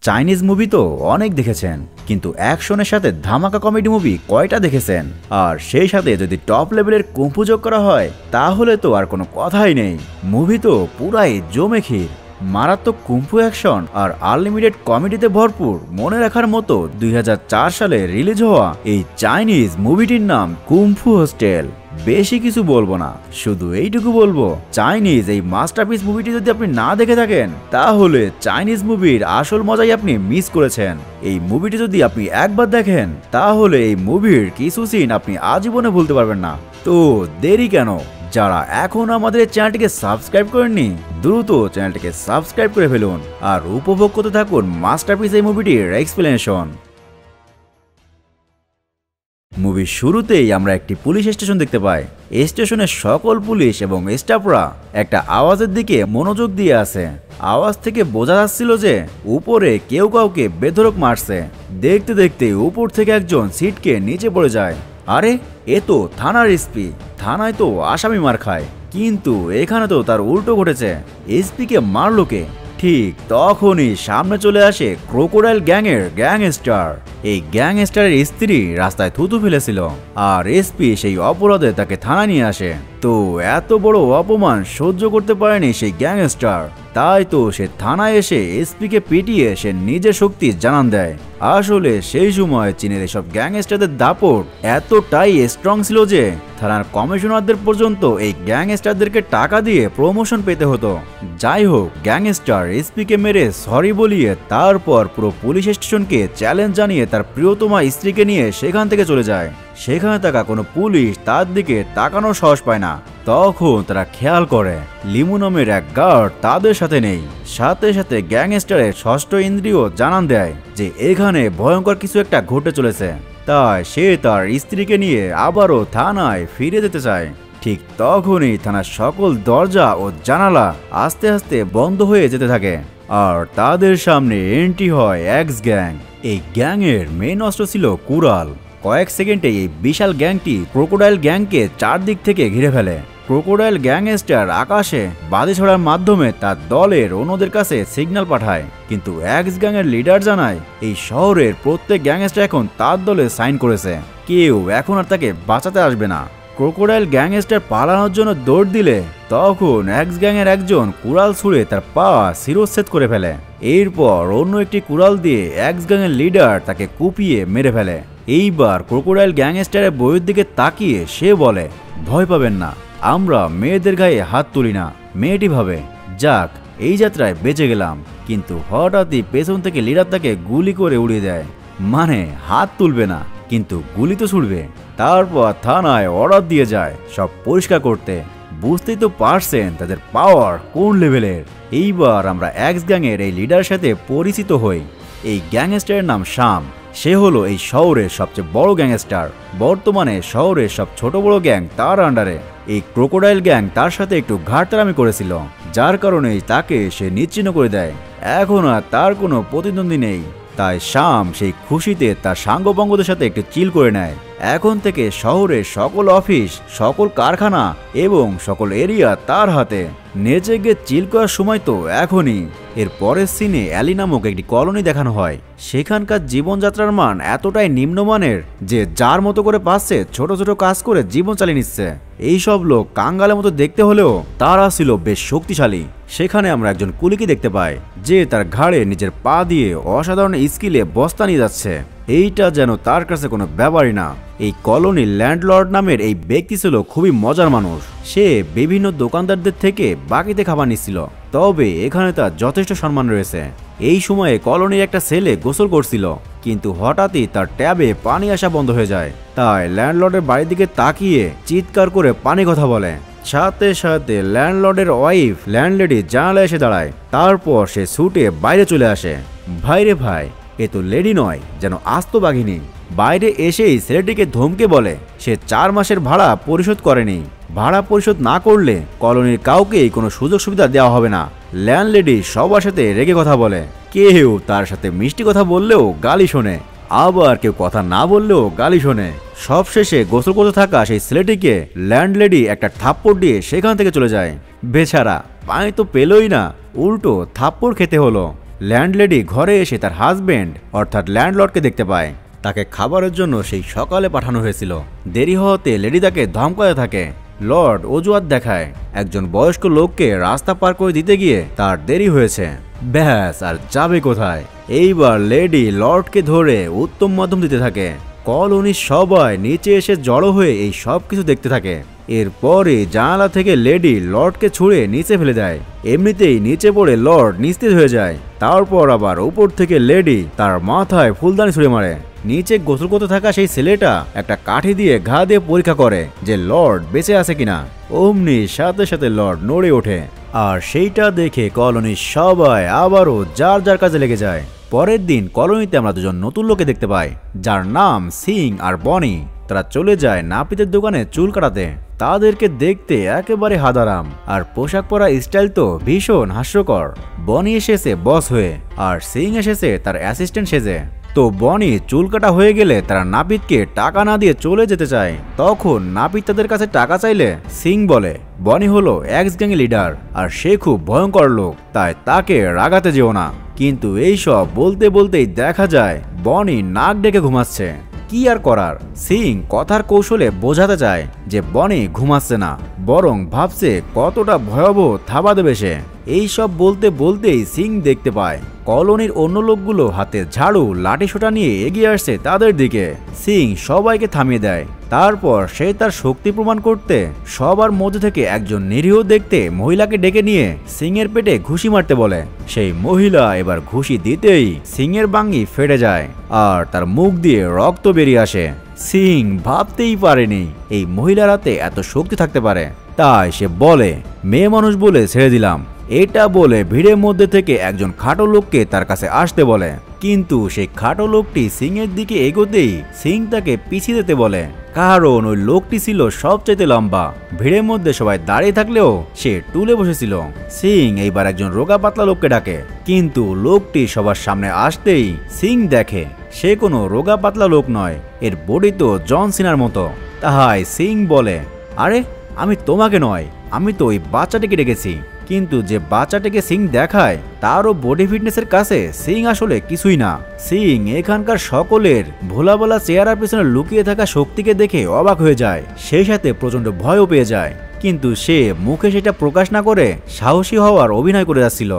Chinese movie তো অনেক দেখেছেন, কিন্তু অ্যাকশনের সাথে ধামাকা কমেডি মুভি কয়টা দেখেছেন? আর সেই সাথে যদি টপ লেভেলের কুম্ফু যোগ করা হয় তাহলে তো আর কোনো কথাই নেই। মুভি তো পুরাই জমে ক্ষীর। মারাত্মক কুম্ফু অ্যাকশন আর আনলিমিটেড কমেডিতে ভরপুর মনে রাখার মতো 2004 সালে রিলিজ হওয়া এই চাইনিজ মুভিটির নাম কুম্ফু হোস্টেল। বেশি কিছু বলবো না, শুধু এইটুকু বলবো, চাইনিজ এই মাস্টারপিস মুভিটি যদি আপনি না দেখে থাকেন তাহলে চাইনিজ মুভির আসল মজাই আপনি মিস করেছেন। এই মুভিটি যদি আপনি একবার দেখেন তাহলে এই মুভির কিছু সিন আপনি আজীবনে ভুলতে পারবেন না। তো দেরি কেন? যারা এখন আমাদের চ্যানেলটিকে সাবস্ক্রাইব করেননি দ্রুত চ্যানেলটিকে সাবস্ক্রাইব করে ফেলুন আর উপভোগ করতে থাকুন মাস্টারপিস এই মুভিটির এক্সপ্লেনেশন। মুভির শুরুতেই আমরা একটি পুলিশ স্টেশন দেখতে পাই। স্টেশনের সকল পুলিশ এবং স্টাফরা একটা আওয়াজের দিকে মনোযোগ দিয়ে আছে। আওয়াজ থেকে বোঝা যাচ্ছিল যে উপরে কেউ কাউকে বেধড়ক মারছে। দেখতে দেখতে উপর থেকে একজন সিটকে নিচে পড়ে যায়। আরে এ তো থানার এসপি, থানায় তো আসামি মার খায়, কিন্তু এখানে তো তার উল্টো ঘটেছে। এসপিকে মারলো কে? ঠিক তখনই সামনে চলে আসে ক্রোকোডাইল গ্যাংয়ের গ্যাংস্টার। এই গ্যাংস্টারের স্ত্রী রাস্তায় থুতু ফেলেছিল আর এসপি সেই অপরাধে তাকে থানায় নিয়ে আসে। তো এত বড় অপমান সহ্য করতে পারেনি সেই গ্যাংস্টার, তাই তো সে থানায় এসে এসপিকে পিটিয়ে সে নিজের শক্তি জানান দেয়। আসলে সেই সময় চীনের এসব গ্যাংস্টারদের দাপট এতটাই স্ট্রং ছিল যে থানার কমিশনারদের পর্যন্ত এই গ্যাংস্টারদেরকে টাকা দিয়ে প্রমোশন পেতে হতো। যাই হোক, গ্যাংস্টার এসপিকে মেরে সরি বলিয়ে তারপর পুরো পুলিশ স্টেশনকে চ্যালেঞ্জ জানিয়ে তার প্রিয়তমা স্ত্রীকে নিয়ে সেখান থেকে চলে যায়। সেখানে থাকা কোনো পুলিশ তার দিকে তাকানোর সাহস পায় না। তখন তারা খেয়াল করে লিমু নামের এক গার্ড তাদের সাথে নেই। সাথে সাথে গ্যাংস্টারের ষষ্ঠ ইন্দ্রিয় জানান দেয় যে এখানে ভয়ঙ্কর কিছু একটা ঘটে চলেছে। তাই সে তার স্ত্রীকে নিয়ে আবারও থানায় ফিরে যেতে চায়। ঠিক তখনই থানার সকল দরজা ও জানালা আস্তে আস্তে বন্ধ হয়ে যেতে থাকে আর তাদের সামনে এন্ট্রি হয় এক্স গ্যাং। এই গ্যাংয়ের মেন অস্ত্র ছিল কুড়াল। কয়েক সেকেন্ডে এই বিশাল গ্যাংটি ক্রোকোডাইল গ্যাংকে চারদিক থেকে ঘিরে ফেলে। ক্রোকোডাইল গ্যাংস্টার আকাশে বাজি ছড়ার মাধ্যমে তার দলের অন্যদের কাছে সিগন্যাল পাঠায়, কিন্তু এক্স গ্যাংয়ের লিডার জানায় এই শহরের প্রত্যেক গ্যাংস্টার এখন তার দলে সাইন করেছে, কেউ এখন আর তাকে বাঁচাতে আসবে না। ক্রোকোডাইল গ্যাংস্টার পালানোর জন্য দৌড় দিলে তখন এক্স গ্যাংয়ের একজন কুড়াল ছুঁড়ে তার পা শিরচ্ছেদ করে ফেলে। এরপর অন্য একটি কুড়াল দিয়ে এক্স গ্যাংয়ের লিডার তাকে কুপিয়ে মেরে ফেলে। এইবার ক্রোকোডাইল গ্যাংস্টারের বইয়ের দিকে তাকিয়ে সে বলে, ভয় পাবেন না, আমরা মেয়েদের গায়ে হাত তুলি না। মেয়েটি ভাবে, যাক এই যাত্রায় বেঁচে গেলাম, কিন্তু হঠাৎই পেছন থেকে লিডার তাকে গুলি করে উড়িয়ে দেয়। মানে হাত তুলবে না কিন্তু গুলি তো ছুড়বে। তারপর থানায় অর্ডার দিয়ে যায় সব পরিষ্কার করতে। বুঝতেই তো পারছেন তাদের পাওয়ার কোন লেভেলের। এইবার আমরা এক্স গ্যাংয়ের এই লিডারের সাথে পরিচিত হই। এই গ্যাংস্টারের নাম শাম। সে হলো এই শহরের সবচেয়ে বড় গ্যাংস্টার। বর্তমানে শহরের সব ছোট বড় গ্যাং তার আন্ডারে। এই ক্রোকোডাইল গ্যাং তার সাথে একটু ঘাটতারামি করেছিল, যার কারণেই তাকে সে নিশ্চিহ্ন করে দেয়। এখন আর তার কোনো প্রতিদ্বন্দ্বী নেই। তাই শাম সেই খুশিতে তার সাঙ্গপাঙ্গদের সাথে একটু চিল করে নেয়। এখন থেকে শহরের সকল অফিস, সকল কারখানা এবং সকল এরিয়া তার হাতে। নেচে গিয়ে চিল করার সময় তো এখনই। এর পরের সিনে অ্যালি নামক একটি কলোনি দেখানো হয়। সেখানকার জীবনযাত্রার মান এতটাই নিম্নমানের যে যার মতো করে পাচ্ছে ছোট ছোট কাজ করে জীবন চালিয়ে নিচ্ছে। এইসব লোক কাঙ্গালের মতো দেখতে হলেও তারা ছিল বেশ শক্তিশালী। সেখানে আমরা একজন কুলিকে দেখতে পাই যে তার ঘাড়ে নিজের পা দিয়ে অসাধারণ স্কিলে বস্তা নিয়ে যাচ্ছে। এইটা যেন তার কাছে কোনো ব্যাপারই না। এই কলোনির ল্যান্ডলর্ড নামের এই ব্যক্তি ছিল খুবই মজার মানুষ। সে বিভিন্ন দোকানদারদের থেকে বাকিতে খাবার নিচ্ছিল, তবে এখানে তার যথেষ্ট সম্মান রয়েছে। এই সময়ে কলোনির একটা ছেলে গোসল করছিল, কিন্তু হঠাৎই তার ট্যাবে পানি আসা বন্ধ হয়ে যায়। তাই ল্যান্ডলর্ডের বাড়ির দিকে তাকিয়ে চিৎকার করে পানি কথা বলে। সাথে সাথে ল্যান্ডলর্ডের ওয়াইফ ল্যান্ডলেডি জানালায় এসে দাঁড়ায়। তারপর সে ছুটে বাইরে চলে আসে। ভাইরে ভাই, এ তো লেডি নয়, যেন আস্ত বাঘিনী। বাইরে এসেই ছেলেটিকে ধমকে বলে সে 4 মাসের ভাড়া পরিশোধ করেনি। ভাড়া পরিশোধ না করলে কলোনির কাউকেই কোনো সুযোগ সুবিধা দেওয়া হবে না। ল্যান্ডলেডি সবার সাথে রেগে কথা বলে। কেউ তার সাথে মিষ্টি কথা বললেও গালি শোনে, আবার কেউ কথা না বললেও গালি শোনে। সবশেষে গোসল করতে থাকা সেই ছেলেটিকে ল্যান্ডলেডি একটা থাপ্পড় দিয়ে সেখান থেকে চলে যায়। বেচারা পানি তো পেলই না, উল্টো থাপ্পড় খেতে হলো। ল্যান্ডলেডি ঘরে এসে তার হাজবেন্ড অর্থাৎ ল্যান্ডলর্ডকে দেখতে পায়। তাকে খাবারের জন্য সেই সকালে পাঠানো হয়েছিল। দেরি হওয়াতে লেডি তাকে ধমকাতে থাকে। লর্ড অজুহাত দেখায় একজন বয়স্ক লোককে রাস্তা পার করে দিতে গিয়ে তার দেরি হয়েছে। ব্যাস, আর যাবে কোথায়? এইবার লেডি লর্ডকে ধরে উত্তম মাধ্যম দিতে থাকে। কলোনির সবাই নিচে এসে জড়ো হয়ে এই সব কিছু দেখতে থাকে। এরপরে জানালা থেকে লেডি লর্ডকে ছুঁড়ে নিচে ফেলে দেয়। এমনিতেই নিচে পড়ে লর্ড নিস্তেজ হয়ে যায়। তারপর আবার উপর থেকে লেডি তার মাথায় ফুলদানি ছুঁড়ে মারে। নিচে গোসল করতে থাকা সেই ছেলেটা একটা কাঠি দিয়ে ঘা দিয়ে পরীক্ষা করে যে লর্ড বেঁচে আছে কিনা। অমনি সাথে সাথে লর্ড নড়ে ওঠে। আর সেইটা দেখে কলোনির সবাই আবারও যার যার কাজে লেগে যায়। পরের দিন কলোনিতে আমরা দুজন নতুন লোকে দেখতে পাই, যার নাম সিং আর বনি। তারা চলে যায় নাপিতের দোকানে চুল কাটাতে। তাদেরকে দেখতে একেবারে হাদারাম, আর পোশাক পরা স্টাইল তো ভীষণ হাস্যকর। বনি এসেছে বস হয়ে, আর সিং এসেছে তার অ্যাসিস্ট্যান্ট সেজে। তো বনি চুল কাটা হয়ে গেলে তারা নাপিতকে টাকা না দিয়ে চলে যেতে চায়। তখন নাপিত তাদের কাছে টাকা চাইলে সিং বলে বনি হলো এক্স গ্যাং লিডার, আর সে খুব ভয়ঙ্কর লোক, তাই তাকে রাগাতে যেও না। কিন্তু এইসব বলতে বলতেই দেখা যায় বনি নাক ডেকে ঘুমাচ্ছে। কি আর করার, সিং কথার কৌশলে বোঝাতে চায় যে বনি ঘুমাচ্ছে না, বরং ভাবছে কতটা ভয়াবহ থাবা দেবে সে। এইসব বলতে বলতেই সিং দেখতে পায় কলোনির অন্য লোকগুলো হাতে ঝাড়ু লাঠি সোটা নিয়ে এগিয়ে আসছে তাদের দিকে। সিং সবাইকে থামিয়ে দেয়। তারপর সে তার শক্তি প্রমাণ করতে সবার মধ্যে থেকে একজন নিরীহ দেখতে মহিলাকে ডেকে নিয়ে সিং এর পেটে ঘুষি মারতে বলে। সেই মহিলা এবার ঘুষি দিতেই সিং এর বাঙ্গি ফেটে যায় আর তার মুখ দিয়ে রক্ত বেরিয়ে আসে। সিং ভাবতেই পারেনি এই মহিলার হাতে এত শক্তি থাকতে পারে, তাই সে বলে মেয়ে মানুষ বলে ছেড়ে দিলাম। এটা বলে ভিড়ের মধ্যে থেকে একজন খাটো লোককে তার কাছে আসতে বলে, কিন্তু সেই খাটো লোকটি সিং এর দিকে এগোতেই সিং তাকে পিছিয়ে যেতে বলে, কারণ ওই লোকটি ছিল সবচেয়ে লম্বা। ভিড়ের মধ্যে সবাই দাঁড়িয়ে থাকলেও সে টুলে বসেছিল। সিং এইবার একজন রোগা পাতলা লোককে ডাকে, কিন্তু লোকটি সবার সামনে আসতেই সিং দেখে সে কোনো রোগা পাতলা লোক নয়, এর বডি তো জন সিনার মতো। তাই সিং বলে, আরে আমি তোমাকে নয়, আমি তো ওই বাচ্চাটিকে ডেকেছি। কিন্তু যে বাচ্চাটিকে সিং দেখায় তারও বডি ফিটনেসের কাছে সিং আসলে কিছুই না। সিং এখানকার সকলের ভোলাবেলা চেহারার পেছনে লুকিয়ে থাকা শক্তিকে দেখে অবাক হয়ে যায়, সেই সাথে প্রচন্ড ভয়ও পেয়ে যায়। কিন্তু সে মুখে সেটা প্রকাশ না করে সাহসী হওয়ার অভিনয় করে যাচ্ছিল।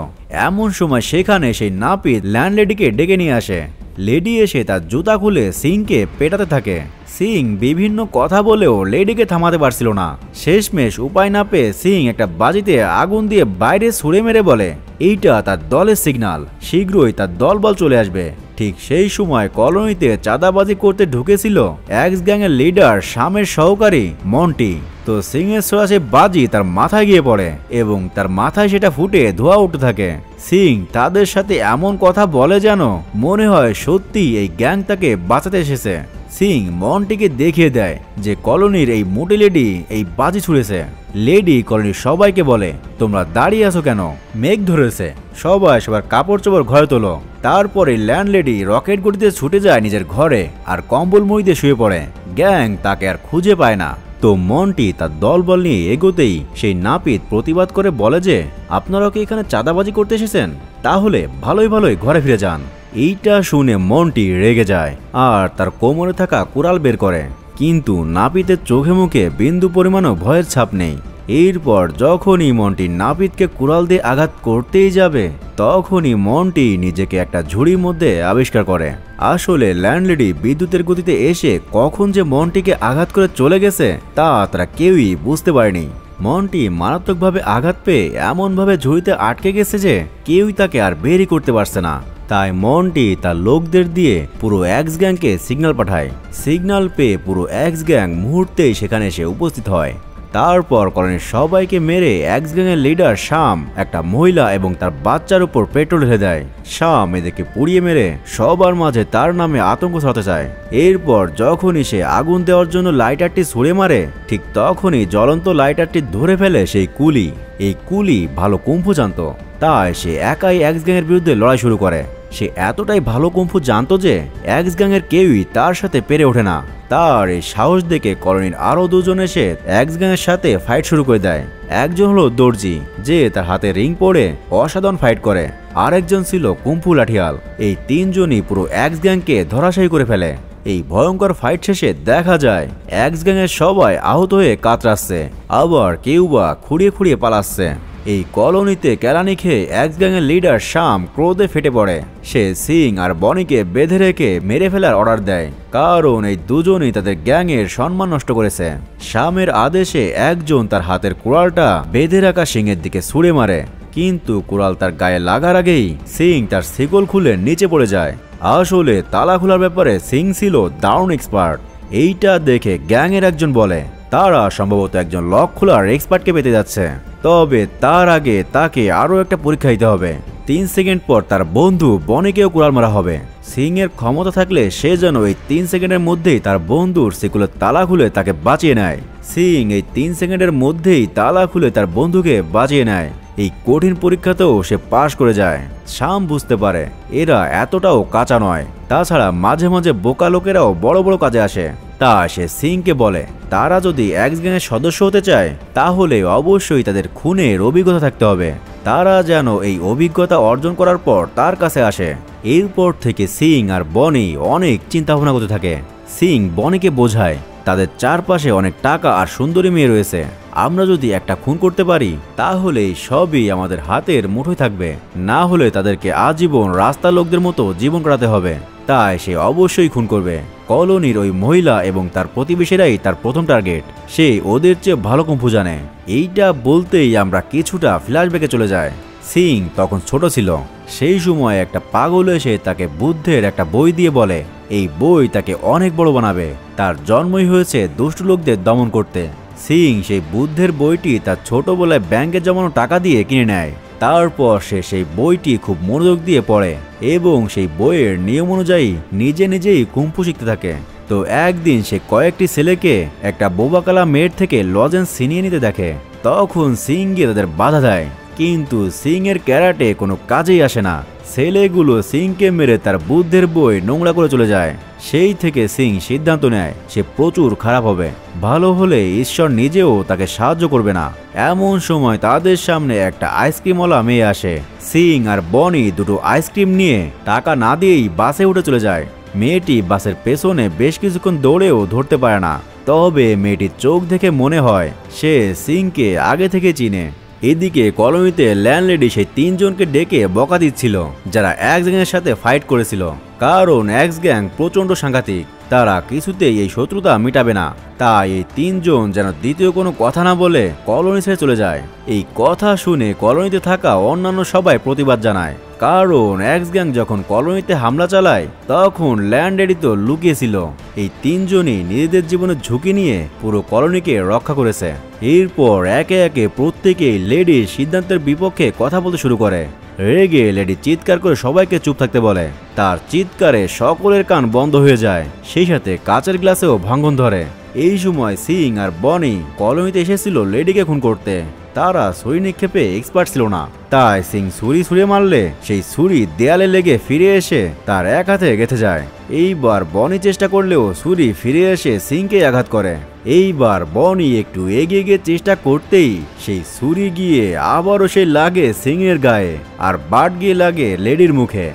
এমন সময় সেখানে সেই নাপিত ল্যান্ডলেডিকে ডেকে নিয়ে আসে। লেডি এসে তার জুতা খুলে সিংকে পেটাতে থাকে। সিং বিভিন্ন কথা বলেও লেডিকে থামাতে পারছিল না। শেষমেশ উপায় না পেয়ে সিং একটা বাজিতে আগুন দিয়ে বাইরে ছুঁড়ে মেরে বলে এইটা তার দলের সিগন্যাল, শীঘ্রই তার দলবল চলে আসবে। ঠিক সেই সময় কলোনিতে চাঁদাবাজি করতে ঢুকেছিল এক্স গ্যাংয়ের লিডার শামের সহকারী মন্টি। তো সিং এর ছোড়া সে বাজি তার মাথায় গিয়ে পড়ে এবং তার মাথায় সেটা ফুটে ধোঁয়া উঠতে থাকে। সিং তাদের সাথে এমন কথা বলে যেন মনে হয় সত্যি এই গ্যাং তাকে বাঁচাতে এসেছে। সিং মন্টিকে দেখিয়ে দেয় যে কলোনির এই মোটি লেডি এই বাজি ছুঁড়েছে। লেডি কলোনির সবাইকে বলে তোমরা দাঁড়িয়ে আছো কেন, মেঘ ধরেছে, সবাই সবার কাপড় চোপড় ঘরে তোলো। তারপরে ল্যান্ডলেডি রকেট গতিতে ছুটে যায় নিজের ঘরে আর কম্বল মুড়ি দিয়ে শুয়ে পড়ে। গ্যাং তাকে আর খুঁজে পায় না। তো মন্টি তার দলবল নিয়ে এগোতেই সেই নাপিত প্রতিবাদ করে বলে যে আপনারা কি এখানে চাঁদাবাজি করতে এসেছেন, তাহলে ভালোই ভালোই ঘরে ফিরে যান। এইটা শুনে মন্টি রেগে যায় আর তার কোমরে থাকা কুড়াল বের করে, কিন্তু নাপিতের চোখে মুখে বিন্দু পরিমাণও ভয়ের ছাপ নেই। এরপর যখনই মন্টি নাপিতকে কুড়াল দিয়ে আঘাত করতেই যাবে তখনই মন্টি নিজেকে একটা ঝুড়ির মধ্যে আবিষ্কার করে। আসলে ল্যান্ডলেডি বিদ্যুতের গতিতে এসে কখন যে মন্টিকে আঘাত করে চলে গেছে তা তারা কেউই বুঝতে পারেনি। মন্টি মারাত্মকভাবে আঘাত পেয়ে এমনভাবে ঝুড়িতে আটকে গেছে যে কেউই তাকে আর বেরই করতে পারছে না। তাই মন্টি তার লোকদের দিয়ে পুরো এক্স গ্যাংকে সিগন্যাল পাঠায়। সিগন্যাল পেয়ে পুরো এক্স গ্যাং মুহূর্তেই সেখানে এসে উপস্থিত হয়। তারপর কলোনির সবাইকে মেরে এক্স গ্যাংয়ের লিডার শাম একটা মহিলা এবং তার বাচ্চার উপর পেট্রোল ঢেলে দেয়। শাম এদেরকে পুড়িয়ে মেরে সবার মাঝে তার নামে আতঙ্ক ছড়াতে চায়। এরপর যখনই সে আগুন দেওয়ার জন্য লাইটারটি ছুঁড়ে মারে ঠিক তখনই জ্বলন্ত লাইটারটি ধরে ফেলে সেই কুলি। এই কুলি ভালো কুম্ফু জানত, তাই সে একাই এক্স গ্যাংয়ের বিরুদ্ধে লড়াই শুরু করে। সে এতটাই ভালো কুম্ফু জানতো যে এক্স গ্যাংয়ের কেউই তার সাথে পেরে ওঠে না। তার এই সাহস দেখে কলোনির আরো দুজন এসে এক্স গ্যাংয়ের সাথে ফাইট শুরু করে দেয়। একজন হলো দর্জি, যে তার হাতে রিং পরে অসাধারণ ফাইট করে, আরেকজন ছিল কুম্ফু লাঠিয়াল। এই তিনজনই পুরো এক্স গ্যাংকে ধরাশায়ী করে ফেলে। এই ভয়ঙ্কর ফাইট শেষে দেখা যায় এক্স গ্যাংয়ের সবাই আহত হয়ে কাতরাচ্ছে, আবার কেউ বা খুঁড়িয়ে খুঁড়িয়ে পালাচ্ছে। এই কলোনিতে কেলানি খেয়ে এক্স গ্যাংয়ের লিডার শাম ক্রোধে ফেটে পড়ে। সে সিং আর বনিকে বেঁধে রেখে মেরে ফেলার অর্ডার দেয়, কারণ এই দুজনই তাদের গ্যাংয়ের সম্মান নষ্ট করেছে। শামের আদেশে একজন তার হাতের কুড়ালটা বেঁধে রাখা সিংয়ের দিকে ছুঁড়ে মারে, কিন্তু কুড়াল তার গায়ে লাগার আগেই সিং তার শিকল খুলে নিচে পড়ে যায়। আসলে তালা খোলার ব্যাপারে সিং ছিল দারুণ এক্সপার্ট। এইটা দেখে গ্যাংয়ের একজন বলে তারা সম্ভবত একজন লক খোলার এক্সপার্টকে পেতে যাচ্ছে, তবে তার আগে তাকে আরও একটা পরীক্ষা দিতে হবে। 3 সেকেন্ড পর তার বন্ধু বনিকেও কুড়াল মারা হবে। সিং এর ক্ষমতা থাকলে সে যেন এই 3 সেকেন্ডের মধ্যেই তার বন্ধুর শিকলের তালা খুলে তাকে বাঁচিয়ে নেয়। সিং এই 3 সেকেন্ডের মধ্যেই তালা খুলে তার বন্ধুকে বাঁচিয়ে নেয়। এই কঠিন পরীক্ষাতেও সে পাশ করে যায়। শাম বুঝতে পারে এরা এতটাও কাঁচা নয়, তাছাড়া মাঝে মাঝে বোকা লোকেরাও বড় বড় কাজে আসে। তা সে সিংকে বলে তারা যদি এক্স গ্যাংয়ের সদস্য হতে চায় তাহলে অবশ্যই তাদের খুনের অভিজ্ঞতা থাকতে হবে। তারা যেন এই অভিজ্ঞতা অর্জন করার পর তার কাছে আসে। এরপর থেকে সিং আর বনি অনেক চিন্তা ভাবনা করতে থাকে। সিং বনিকে বোঝায় তাদের চারপাশে অনেক টাকা আর সুন্দরী মেয়ে রয়েছে, আমরা যদি একটা খুন করতে পারি তাহলে সবই আমাদের হাতের মুঠোয় থাকবে, না হলে তাদেরকে আজীবন রাস্তার লোকদের মতো জীবন কাটাতে হবে। তাই সে অবশ্যই খুন করবে। কলোনির ওই মহিলা এবং তার প্রতিবেশীরাই তার প্রথম টার্গেট। সে ওদের চেয়ে ভালো কুম্ফু জানে। এইটা বলতেই আমরা কিছুটা ফ্ল্যাশব্যাকে চলে যায়। সিং তখন ছোট ছিল। সেই সময় একটা পাগল এসে তাকে বুদ্ধের একটা বই দিয়ে বলে এই বই তাকে অনেক বড় বানাবে। তার জন্মই হয়েছে দুষ্ট লোকদের দমন করতে। সিং সেই বুদ্ধের বইটি তার ছোটবেলায় ব্যাংকে জমানো টাকা দিয়ে কিনে নেয়। তারপর সে সেই বইটি খুব মনোযোগ দিয়ে পড়ে এবং সেই বইয়ের নিয়ম অনুযায়ী নিজে নিজেই কুম্ফু শিখতে থাকে। তো একদিন সে কয়েকটি ছেলেকে একটা বোবাকালা মেয়ের থেকে লজেন্স ছিনিয়ে নিতে দেখে। তখন সিং গিয়ে তাদের বাধা দেয়, কিন্তু সিং এর ক্যারাটে কোনো কাজেই আসে না। ছেলেগুলো সিংকে মেরে তার বুদ্ধের বই নোংরা করে চলে যায়। সেই থেকে সিং সিদ্ধান্ত নেয় সে প্রচুর খারাপ হবে, ভালো হলে ঈশ্বর নিজেও তাকে সাহায্য করবে না। এমন সময় তাদের সামনে একটা আইসক্রিমওয়ালা মেয়ে আসে। সিং আর বনি দুটো আইসক্রিম নিয়ে টাকা না দিয়েই বাসে উঠে চলে যায়। মেয়েটি বাসের পেছনে বেশ কিছুক্ষণ দৌড়েও ধরতে পারে না, তবে মেয়েটির চোখ দেখে মনে হয় সে সিংকে আগে থেকে চিনে। এদিকে কলোনিতে ল্যান্ডলেডি সেই 3 জনকে ডেকে বকা দিচ্ছিল যারা এক্স গ্যাংয়ের সাথে ফাইট করেছিল, কারণ এক্স গ্যাং প্রচণ্ড সাংঘাতিক। তারা কিছুতেই এই শত্রুতা মিটাবে না। তাই এই 3 জন যেন দ্বিতীয় কোনো কথা না বলে কলোনি ছেড়ে চলে যায়। এই কথা শুনে কলোনিতে থাকা অন্যান্য সবাই প্রতিবাদ জানায়, কারণ এক্স গ্যাং যখন কলোনিতে হামলা চালায় তখন ল্যান্ডলেডি তো লুকিয়েছিল। এই 3 জনই নিজেদের জীবনের ঝুঁকি নিয়ে পুরো কলোনিকে রক্ষা করেছে। এরপর একে একে প্রত্যেকেই লেডির সিদ্ধান্তের বিপক্ষে কথা বলতে শুরু করে। রেগে লেডি চিৎকার করে সবাইকে চুপ থাকতে বলে। তার চিৎকারে সকলের কান বন্ধ হয়ে যায়, সেই সাথে কাচের গ্লাসেও ভাঙন ধরে। এই সময় সিং আর বনি কলোনিতে এসেছিল লেডিকে খুন করতে। তারা ছুরি নিক্ষেপে এক্সপার্ট ছিল না, তাই সিং ছুরি ছুঁড়ে মারলে সেই ছুরি দেয়ালে লেগে ফিরে এসে তার এক হাতে গেঁথে যায়। এইবার বনি চেষ্টা করলেও ছুরি ফিরে এসে সিংকে আঘাত করে। এইবার বনি একটু এগিয়ে গিয়ে চেষ্টা করতেই সেই ছুরি গিয়ে আবারও সে লাগে সিংয়ের গায়ে, আর বাট গিয়ে লাগে লেডির মুখে।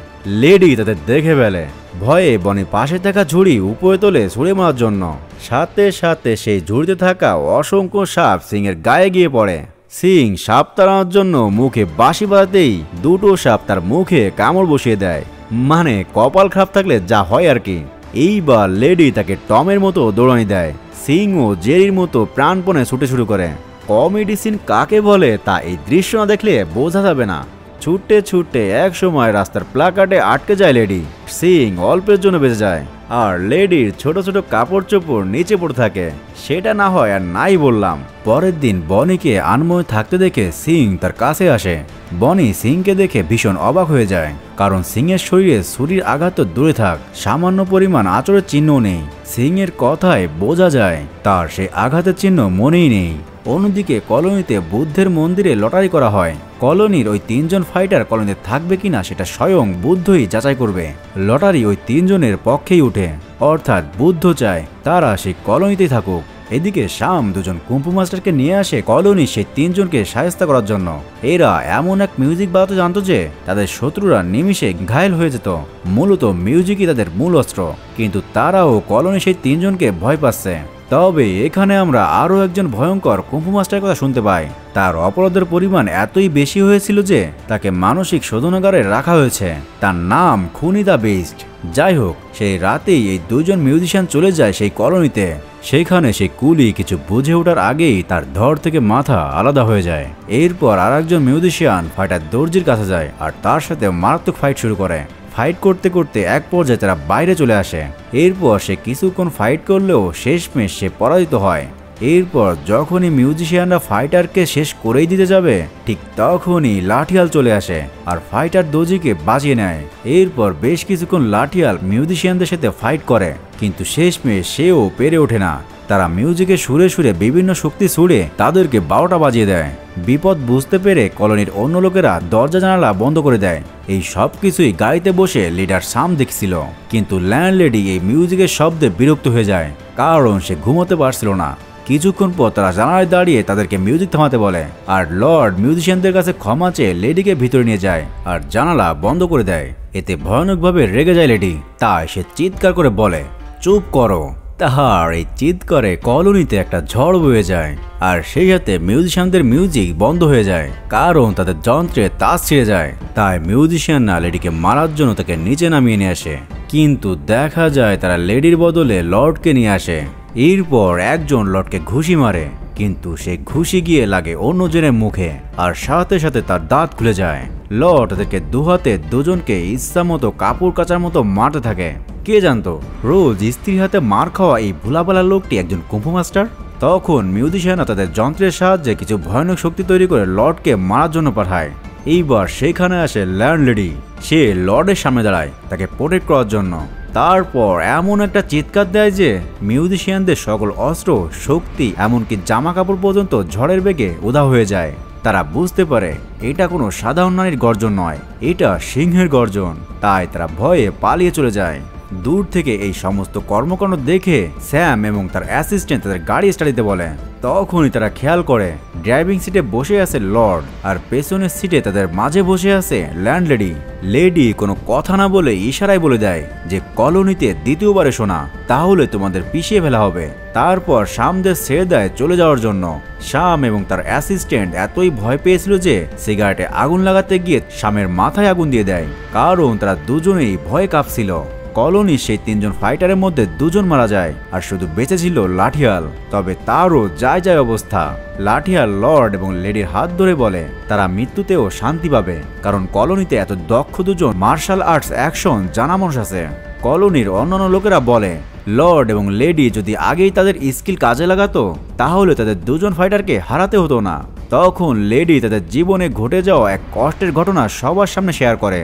লেডি তাদের দেখে ফেলে। ভয়ে বনি পাশে থাকা ঝুড়ি উপরে তোলে ছুঁড়ে মারার জন্য। সাথে সাথে সেই ঝুড়িতে থাকা অসংখ্য সাপ সিংয়ের গায়ে গিয়ে পড়ে। সিং সাপ তাড়ানোর জন্য মুখে বাঁশি বাজাতেই দুটো সাপ তার মুখে কামড় বসিয়ে দেয়। মানে কপাল খারাপ থাকলে যা হয় আর কি। এইবার লেডি তাকে টমের মতো দৌড়ানি দেয়। সিং ও জেরির মতো প্রাণপণে ছুটে শুরু করে। কমেডি সিন কাকে বলে তা এই দৃশ্য না দেখলে বোঝা যাবে না। ছুটতে ছুটতে এক সময় রাস্তার প্লাকার্ডে আটকে যায় লেডি। সিং অল্পের জন্য বেঁচে যায়, আর লেডির ছোট ছোট কাপড় চোপড় নিচে পড়ে থাকে। সেটা না হয় আর নাই বললাম। পরের দিন বনিকে আনময় থাকতে দেখে সিং তার কাছে আসে। বনি সিংকে দেখে ভীষণ অবাক হয়ে যায়, কারণ সিংয়ের শরীরে ছুরির আঘাত তো দূরে থাক, সামান্য পরিমাণ আঁচড়ের চিহ্নও নেই। সিংয়ের কথায় বোঝা যায় তার সে আঘাতের চিহ্ন মনেই নেই। অন্যদিকে কলোনিতে বুদ্ধের মন্দিরে লটারি করা হয়। কলোনির ওই 3 জন ফাইটার কলোনিতে থাকবে কিনা সেটা স্বয়ং বুদ্ধই যাচাই করবে। লটারি ওই 3 জনের পক্ষেই উঠে, অর্থাৎ বুদ্ধ চায় তারা সেই কলোনিতেই থাকুক। এদিকে শাম দুজন কুম্ফু মাস্টারকে নিয়ে আসে কলোনি সেই তিনজনকে সাহায্য করার জন্য। এরা এমন এক মিউজিক বাজাতে জানতো যে তাদের শত্রুরা নিমিষে ঘায়েল হয়ে যেত। মূলত মিউজিকই তাদের মূল অস্ত্র, কিন্তু তারাও কলোনি সেই তিনজনকে ভয় পাচ্ছে। তবে এখানে আমরা আরও একজন ভয়ঙ্কর কুম্ফু মাস্টারের কথা শুনতে পাই। তার অপরাধের পরিমাণ এতই বেশি হয়েছিল যে তাকে মানসিক শোধনাগারে রাখা হয়েছে। তার নাম খুনি দ্য বিস্ট। যাই হোক, সেই রাতেই এই দুজন মিউজিশিয়ান চলে যায় সেই কলোনিতে। সেখানে সেই কুলি কিছু বুঝে ওঠার আগেই তার ধর থেকে মাথা আলাদা হয়ে যায়। এরপর আর একজন মিউজিশিয়ান ফাইটার দর্জির কাছে যায় আর তার সাথে মারাত্মক ফাইট শুরু করে। ফাইট করতে করতে এক পর্যায়ে তারা বাইরে চলে আসে। এরপর সে কিছুক্ষণ ফাইট করলেও শেষমেশ সে পরাজিত হয়। এরপর যখনই মিউজিশিয়ানরা ফাইটারকে শেষ করেই দিতে যাবে, ঠিক তখনই লাঠিয়াল চলে আসে আর ফাইটার দর্জিকে বাঁচিয়ে নেয়। এরপর বেশ কিছুক্ষণ লাঠিয়াল মিউজিশিয়ানদের সাথে ফাইট করে, কিন্তু শেষমেশ সেও পেরে ওঠে না। তারা মিউজিকে সুরে সুরে বিভিন্ন শক্তি ছুড়ে তাদেরকে 12টা বাজিয়ে দেয়। বিপদ বুঝতে পেরে কলোনির অন্য লোকেরা দরজা জানালা বন্ধ করে দেয়। এই সব কিছুই গাড়িতে বসে লিডার শাম দেখছিল, কিন্তু ল্যান্ডলেডি এই মিউজিকের শব্দে বিরক্ত হয়ে যায়, কারণ সে ঘুমোতে পারছিল না। কিছুক্ষণ পর তারা জানালায় দাঁড়িয়ে তাদেরকে মিউজিক থামাতে বলে, আর লর্ড মিউজিশিয়ানদের কাছে ক্ষমা চেয়ে লেডিকে ভিতরে নিয়ে যায় আর জানালা বন্ধ করে দেয়। এতে ভয়ানকভাবে রেগে যায় লেডি, তাই সে চিৎকার করে বলে, চুপ করো। তাহার এই চিৎকারে কলোনিতে একটা ঝড় বয়ে যায় আর সেই সাথে মিউজিশিয়ানদের মিউজিক বন্ধ হয়ে যায়, কারণ তাদের যন্ত্রে তাস ছিঁড়ে যায়। তাই মিউজিশিয়ানরা লেডিকে মারার জন্য তাকে নিচে নামিয়ে নিয়ে আসে, কিন্তু দেখা যায় তারা লেডির বদলে লর্ডকে নিয়ে আসে। এরপর একজন লর্ডকে ঘুষি মারে, কিন্তু সে ঘুষি গিয়ে লাগে অন্যজনের মুখে আর সাথে সাথে তার দাঁত খুলে যায়। লর্ড তাদেরকে দুহাতে দুজনকে ইচ্ছা মতো কাপড় কাচার মতো মারতে থাকে। কে জানতো রোজ স্ত্রীর হাতে মার খাওয়া এই ভোলাবালা লোকটি একজন কুম্ফু মাস্টার। তখন মিউজিশিয়ানরা তাদের যন্ত্রের সাহায্যে কিছু ভয়ানক শক্তি তৈরি করে লর্ডকে মারার জন্য পাঠায়। এইবার সেখানে আসে ল্যান্ডলেডি। সে লর্ডের সামনে দাঁড়ায় তাকে প্রোটেক্ট করার জন্য। তারপর এমন একটা চিৎকার দেয় যে মিউজিশিয়ানদের সকল অস্ত্র, শক্তি, এমনকি জামা কাপড় পর্যন্ত ঝড়ের বেগে উধাও হয়ে যায়। তারা বুঝতে পারে এটা কোনো সাধারণ নারীর গর্জন নয়, এটা সিংহের গর্জন। তাই তারা ভয়ে পালিয়ে চলে যায়। দূর থেকে এই সমস্ত কর্মকাণ্ড দেখে স্যাম এবং তার অ্যাসিস্ট্যান্ট তাদের গাড়ি স্টার্ট দিতে বলে। তখনই তারা খেয়াল করে ড্রাইভিং সিটে বসে আছে লর্ড আর পেছনের সিটে তাদের মাঝে বসে আছে ল্যান্ডলেডি। লেডি কোনো কথা না বলে ইশারায় বলে দেয় যে কলোনিতে দ্বিতীয়বারে শোনা, তাহলে তোমাদের পিছিয়ে ফেলা হবে। তারপর শামদের ছেড়ে দেয় চলে যাওয়ার জন্য। শাম এবং তার অ্যাসিস্ট্যান্ট এতই ভয় পেয়েছিল যে সিগারেটে আগুন লাগাতে গিয়ে শামের মাথায় আগুন দিয়ে দেয়, কারণ তারা দুজনেই ভয়ে কাঁপছিল। কলোনির সেই তিনজন ফাইটারের মধ্যে দুজন মারা যায় আর শুধু বেঁচে ছিল লাঠিয়াল। তবে তারও যায় যায় অবস্থা। লাঠিয়াল লর্ড এবং লেডির হাত ধরে বলে তারা মৃত্যুতেও শান্তি পাবে, কারণ কলোনিতে এত দক্ষ দুজন মার্শাল আর্টস অ্যাকশন জানা মানুষ আছে। কলোনির অন্যান্য লোকেরা বলে লর্ড এবং লেডি যদি আগেই তাদের স্কিল কাজে লাগাতো তাহলে তাদের দুজন ফাইটারকে হারাতে হতো না। তখন লেডি তাদের জীবনে ঘটে যাওয়া এক কষ্টের ঘটনা সবার সামনে শেয়ার করে।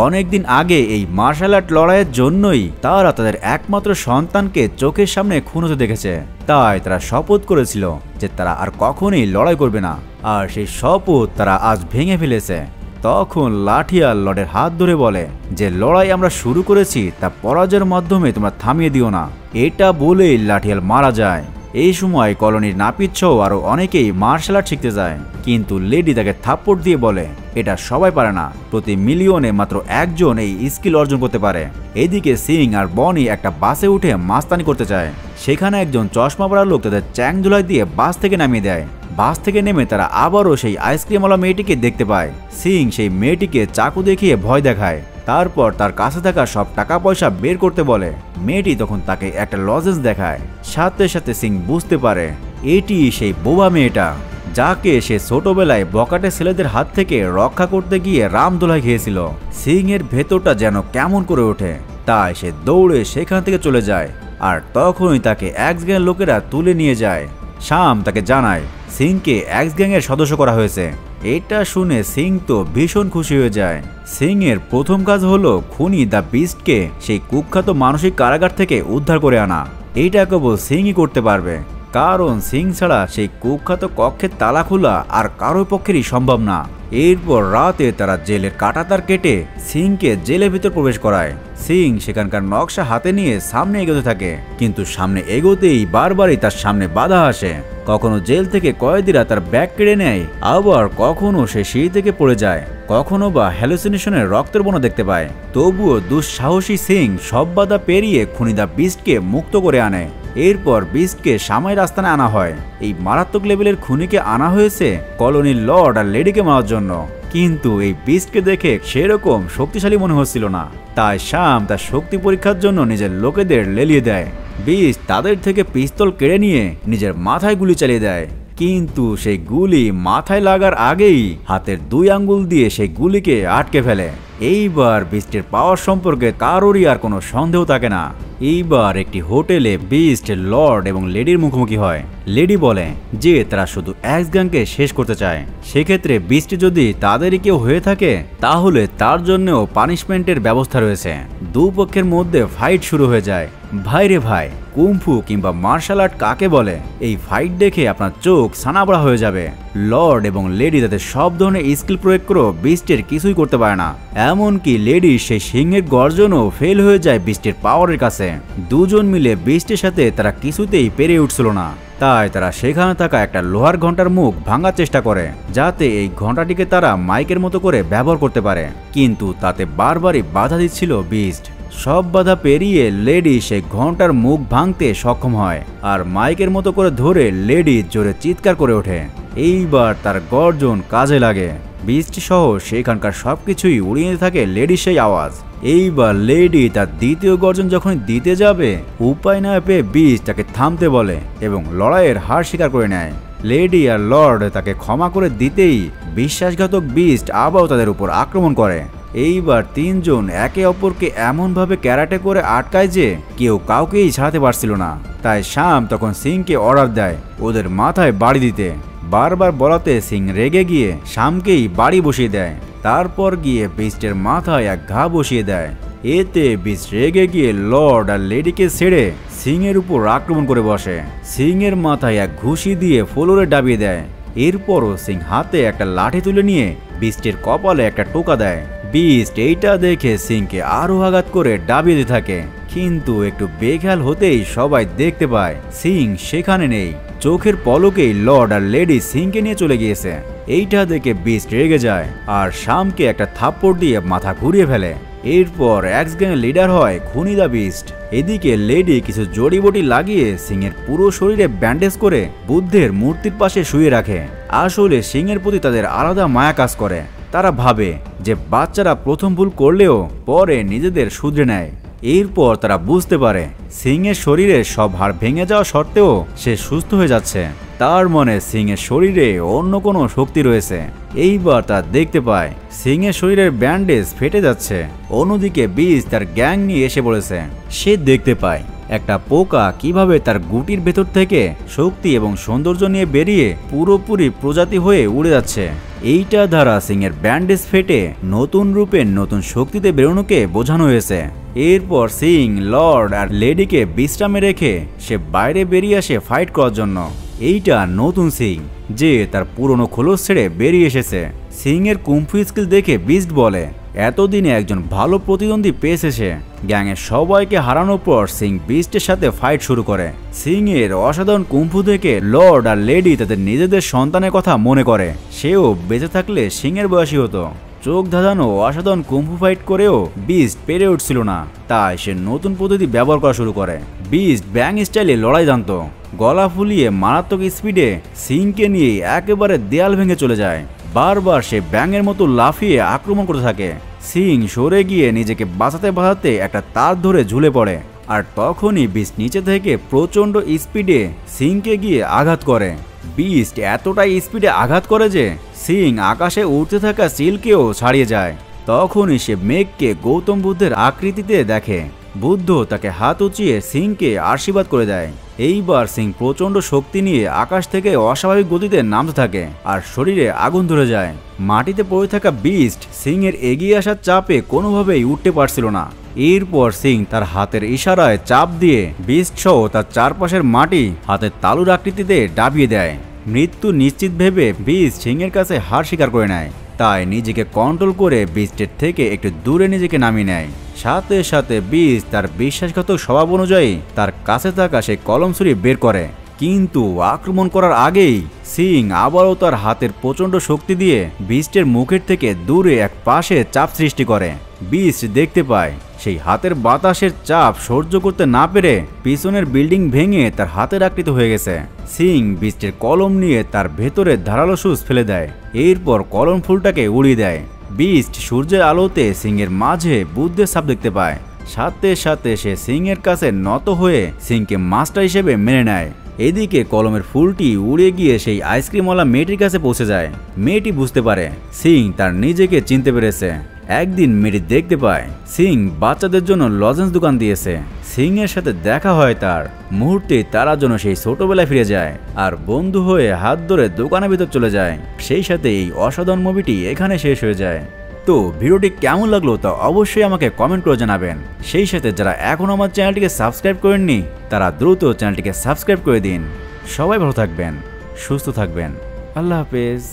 অনেকদিন আগে এই মার্শাল আর্ট লড়াইয়ের জন্যই তারা তাদের একমাত্র সন্তানকে চোখের সামনে খুন হতে দেখেছে। তাই তারা শপথ করেছিল যে তারা আর কখনোই লড়াই করবে না, আর সেই শপথ তারা আজ ভেঙে ফেলেছে। তখন লাঠিয়াল লর্ডের হাত ধরে বলে যে লড়াই আমরা শুরু করেছি তা পরাজয়ের মাধ্যমে তোমরা থামিয়ে দিও না। এটা বলেই লাঠিয়াল মারা যায়। এই সময় কলোনির নাপিত সহ আরো অনেকেই মার্শাল আর্ট শিখতে যায়, কিন্তু লেডি তাকে থাপ্পড় দিয়ে বলে এটা সবাই পারে না, প্রতি মিলিয়নে মাত্র একজন এই স্কিল অর্জন করতে পারে। এদিকে সিং আর বনি একটা বাসে উঠে মাস্তানি করতে চায়। সেখানে একজন চশমা পরা লোক তাদের চ্যাং ধুলাই দিয়ে বাস থেকে নামিয়ে দেয়। বাস থেকে নেমে তারা আবারও সেই আইসক্রিমওয়ালা মেয়েটিকে দেখতে পায়। সিং সেই মেয়েটিকে চাকু দেখিয়ে ভয় দেখায়, তারপর তার কাছে থাকা সব টাকা পয়সা বের করতে বলে। মেয়েটি তখন তাকে একটা লজেন্স দেখায়। সাথে সাথে সিং বুঝতে পারে এটি সেই বোবা মেয়েটা, যাকে সে ছোটবেলায় বকাটে ছেলেদের হাত থেকে রক্ষা করতে গিয়ে রামদোলাই খেয়েছিল। সিং এর ভেতরটা যেন কেমন করে ওঠে, তাই সে দৌড়ে সেখান থেকে চলে যায়। আর তখনই তাকে এক্স গ্যাং লোকেরা তুলে নিয়ে যায়। শাম তাকে জানায় সিংকে এক্স গ্যাং এর সদস্য করা হয়েছে। এটা শুনে সিং তো ভীষণ খুশি হয়ে যায়। সিং এর প্রথম কাজ হলো খুনি দ্য বিস্টকে সেই কুখ্যাত মানসিক কারাগার থেকে উদ্ধার করে আনা। এটা কেবল সিংই করতে পারবে, কারণ সিং ছাড়া সেই কুখ্যাত কক্ষের তালা খোলা আর কারোর পক্ষেরই সম্ভব না। এরপর রাতে তারা জেলের কাঁটাতার কেটে সিংকে জেলের ভিতর প্রবেশ করায়। সিং সেখানকার নকশা হাতে নিয়ে সামনে এগোতে থাকে, কিন্তু সামনে এগোতেই বারবারই তার সামনে বাধা আসে। কখনো জেল থেকে কয়েদিরা তার ব্যাগ কেড়ে নেয়, আবার কখনো সে সিঁড়ি থেকে পড়ে যায়, কখনো বা হ্যালুসিনেশনের রক্তের বনা দেখতে পায়। তবুও দুঃসাহসী সিং সব বাধা পেরিয়ে খুনি দ্য বিস্টকে মুক্ত করে আনে। এরপর বিস্টকে সামাই রাস্তায় আনা হয়। এই মারাত্মক লেভেলের খুনিকে আনা হয়েছে কলোনির লর্ড আর লেডিকে মারার জন্য, কিন্তু এই বিস্টকে দেখে সেরকম শক্তিশালী মনে হচ্ছিল না। তাই শাম তার শক্তি পরীক্ষার জন্য নিজের লোকেদের লেলিয়ে দেয়। বিস্ট তাদের থেকে পিস্তল কেড়ে নিয়ে নিজের মাথায় গুলি চালিয়ে দেয়, কিন্তু সেই গুলি মাথায় লাগার আগেই হাতের 2 আঙ্গুল দিয়ে সেই গুলিকে আটকে ফেলে। এইবার বিস্টের পাওয়ার সম্পর্কে কারোরই আর কোনো সন্দেহ থাকে না। এইবার একটি হোটেলে বিস্ট লর্ড এবং লেডির মুখোমুখি হয়। লেডি বলে যে তারা শুধু এক্স গ্যাংকে শেষ করতে চায়, সেক্ষেত্রে বিস্ট যদি তাদেরই কেউ হয়ে থাকে তাহলে তার জন্যও পানিশমেন্টের ব্যবস্থা রয়েছে। দুপক্ষের মধ্যে ফাইট শুরু হয়ে যায়। ভাই রে ভাই, কুংফু কিংবা মার্শাল আর্ট কাকে বলে? এই ফাইট দেখে আপনার চোখ ছানাবড়া হয়ে যাবে। লর্ড এবং লেডি তাদের সব ধরনের স্কিল প্রয়োগ করেও বিস্টের কিছুই করতে পারে না। এমনকি লেডি সেই সিংহের গর্জনও ফেল হয়ে যায় বিস্টের পাওয়ারের কাছে। দুজন মিলে বিস্টের সাথে তারা কিছুতেই পেরে উঠছিল না। তাই তারা সেখানে থাকা একটা লোহার ঘন্টার মুখ ভাঙার চেষ্টা করে, যাতে এই ঘন্টাটিকে তারা মাইকের মতো করে ব্যবহার করতে পারে, কিন্তু তাতে বারবারই বাধা দিচ্ছিল বিস্ট। সব বাধা পেরিয়ে লেডি সেই ঘন্টার মুখ ভাঙতে সক্ষম হয়, আর মাইকের মতো করে ধরে লেডি জোরে চিৎকার করে ওঠে। এইবার তার গর্জন কাজে লাগে। বিস্ট সহ সেখানকার সবকিছুই উড়িয়ে থাকে লেডির সেই আওয়াজ। এইবার লেডি তার দ্বিতীয় গর্জন যখন দিতে যাবে, উপায় না পেয়ে বিস্ট তাকে থামতে বলে এবং লড়াইয়ের হার স্বীকার করে নেয়। লেডি আর লর্ড তাকে ক্ষমা করে দিতেই বিশ্বাসঘাতক বিস্ট আবারও তাদের উপর আক্রমণ করে। এইবার তিনজন একে অপরকে এমনভাবে ক্যারাটে করে আটকায় যে কেউ কাউকেই ছাড়াতে পারছিল না। তাই শাম তখন সিংকে অর্ডার দেয় ওদের মাথায় বাড়ি দিতে। বারবার বলাতে সিং রেগে গিয়ে শামকেই বাড়ি বসিয়ে দেয়। তারপর গিয়ে বিস্টের মাথায় এক ঘা বসিয়ে দেয়। এতে বিস্ট রেগে গিয়ে লর্ড আর লেডিকে ছেড়ে সিংয়ের উপর আক্রমণ করে বসে। সিংয়ের মাথায় এক ঘুষি দিয়ে ফ্লোরে ডাবিয়ে দেয়। এরপরও সিং হাতে একটা লাঠি তুলে নিয়ে বিস্টের কপালে একটা টোকা দেয়। বিস্ট এইটা দেখে সিংকে আরো আঘাত করে ডাবিয়ে দিতে থাকে, কিন্তু একটু বেখেয়াল হতেই সবাই দেখতে পায় সিং সেখানে নেই। চোখের পলকেই লর্ড আর লেডি সিংকে নিয়ে চলে গিয়েছে। এইটা দেখে বিস্ট রেগে যায় আর শামকে একটা থাপ্পড় দিয়ে মাথা ঘুরিয়ে ফেলে। এরপর এক্স গ্যাংয়ের লিডার হয় খুনি দ্য বিস্ট। এদিকে লেডি কিছু জড়িবটি লাগিয়ে সিংয়ের পুরো শরীরে ব্যান্ডেজ করে বুদ্ধের মূর্তির পাশে শুয়ে রাখে। আসলে সিংয়ের প্রতি তাদের আলাদা মায়া কাজ করে। তারা ভাবে যে বাচ্চারা প্রথম ভুল করলেও পরে নিজেদের শুধরে নেয়। এরপর তারা বুঝতে পারে সিংয়ের শরীরে সব হাড় ভেঙে যাওয়া সত্ত্বেও সে সুস্থ হয়ে যাচ্ছে। তার মনে সিংয়ের শরীরে অন্য কোনো শক্তি রয়েছে। এইবার তা দেখতে পায় সিংয়ের শরীরের ব্যান্ডেজ ফেটে যাচ্ছে। অন্যদিকে বিস্ট তার গ্যাং নিয়ে এসে পড়েছে। সে দেখতে পায় একটা পোকা কিভাবে তার গুটির ভেতর থেকে শক্তি এবং সৌন্দর্য নিয়ে বেরিয়ে পুরোপুরি প্রজাতি হয়ে উড়ে যাচ্ছে। এইটা দ্বারা সিংয়ের ব্যান্ডেজ ফেটে নতুন রূপে নতুন শক্তিতে বেরোনোকে বোঝানো হয়েছে। এরপর সিং লর্ড আর লেডিকে বিশ্রামে রেখে সে বাইরে বেরিয়ে আসে ফাইট করার জন্য। এইটা নতুন সিং যে তার পুরনো খোলস ছেড়ে বেরিয়ে এসেছে। সিংয়ের কুম্ফু স্কিল দেখে বিস্ট বলে এতদিনে একজন ভালো প্রতিদ্বন্দ্বী পেয়েছে সে। গ্যাংয়ের সবাইকে হারানোর পর সিং বিস্টের সাথে ফাইট শুরু করে। সিংয়ের অসাধারণ কুম্ফু দেখে লর্ড আর লেডি তাদের নিজেদের সন্তানের কথা মনে করে। সেও বেঁচে থাকলে সিংয়ের বয়সী হতো। চোখ ধাঁধানো অসাধারণ কুম্ফু ফাইট করেও বিস্ট পেরে উঠছিল না, তাই সে নতুন পদ্ধতি ব্যবহার করা শুরু করে। বিস্ট ব্যাং স্টাইলে লড়াই জানত। গলা ফুলিয়ে মারাত্মক স্পিডে সিংকে নিয়ে একেবারে দেয়াল ভেঙে চলে যায়। বারবার সে ব্যাঙের মতো লাফিয়ে আক্রমণ করতে থাকে। সিং সরে গিয়ে নিজেকে বাঁচাতে একটা তার ধরে ঝুলে পড়ে, আর তখনই বিস্ট নিচে থেকে প্রচন্ড স্পিডে সিংকে গিয়ে আঘাত করে। বিস্ট এতটাই স্পিডে আঘাত করে যে সিং আকাশে উঠতে থাকা চিলকেও ছাড়িয়ে যায়। তখনই সে মেঘকে গৌতম বুদ্ধের আকৃতিতে দেখে। বুদ্ধ তাকে হাত উঁচিয়ে সিংকে আশীর্বাদ করে দেয়। এইবার সিং প্রচন্ড শক্তি নিয়ে আকাশ থেকে অস্বাভাবিক গতিতে নামতে থাকে আর শরীরে আগুন ধরে যায়। মাটিতে পড়ে থাকা বিস্ট সিং এর এগিয়ে আসার চাপে কোনোভাবেই উঠতে পারছিল না। এরপর সিং তার হাতের ইশারায় চাপ দিয়ে বিস্ট সহ তার চারপাশের মাটি হাতের তালুর আকৃতিতে ডাবিয়ে দেয়। মৃত্যু নিশ্চিত ভেবে বিস্ট সিং এর কাছে হার স্বীকার করে নেয়। তাই নিজেকে কন্ট্রোল করে বিস্টের থেকে একটু দূরে নিজেকে নামিয়ে নেয়। সাথে সাথে বিস্ট তার বিশ্বাসঘাতক স্বভাব অনুযায়ী তার কাছে থাকা সেই কলম ছুরি বের করে, কিন্তু আক্রমণ করার আগেই সিং আবারও তার হাতের প্রচণ্ড শক্তি দিয়ে বিস্টের মুখের থেকে দূরে এক পাশে চাপ সৃষ্টি করে। বিস্ট দেখতে পায় সেই হাতের বাতাসের চাপ সহ্য করতে না পেরে পিছনের বিল্ডিং ভেঙে তার হাতের আকৃতি হয়ে গেছে। সিং বিস্টের কলম নিয়ে তার ভেতরে ধারালো সুচ ফেলে দেয়, এরপর কলম ফুলটাকে উড়িয়ে দেয়। বিস্ট সূর্যের আলোতে সিংয়ের মাঝে বুদ্ধের ছাপ দেখতে পায়। সাথে সাথে সে সিংয়ের কাছে নত হয়ে সিংকে মাস্টার হিসেবে মেনে নেয়। এদিকে কলমের ফুলটি উড়ে গিয়ে সেই আইসক্রিমওয়ালা মেয়েটির কাছে পৌঁছে যায়। মেয়েটি বুঝতে পারে সিং তার নিজেকে চিনতে পেরেছে। একদিন মেয়েটি দেখতে পায় সিং বাচ্চাদের জন্য লজেন্স দোকান দিয়েছে। সিং এর সাথে দেখা হয় তার, মুহূর্তে তারা যেন সেই ছোটবেলায় ফিরে যায় আর বন্ধু হয়ে হাত ধরে দোকানের ভিতর চলে যায়। সেই সাথে এই অসাধারণ মুভিটি এখানে শেষ হয়ে যায়। তো ভিডিওটি কেমন লাগলো তা অবশ্যই আমাকে কমেন্ট করে জানাবেন। সেই সাথে যারা এখনও আমার চ্যানেলটিকে সাবস্ক্রাইব করেননি তারা দ্রুত চ্যানেলটিকে সাবস্ক্রাইব করে দিন। সবাই ভালো থাকবেন, সুস্থ থাকবেন। আল্লাহ হাফেজ।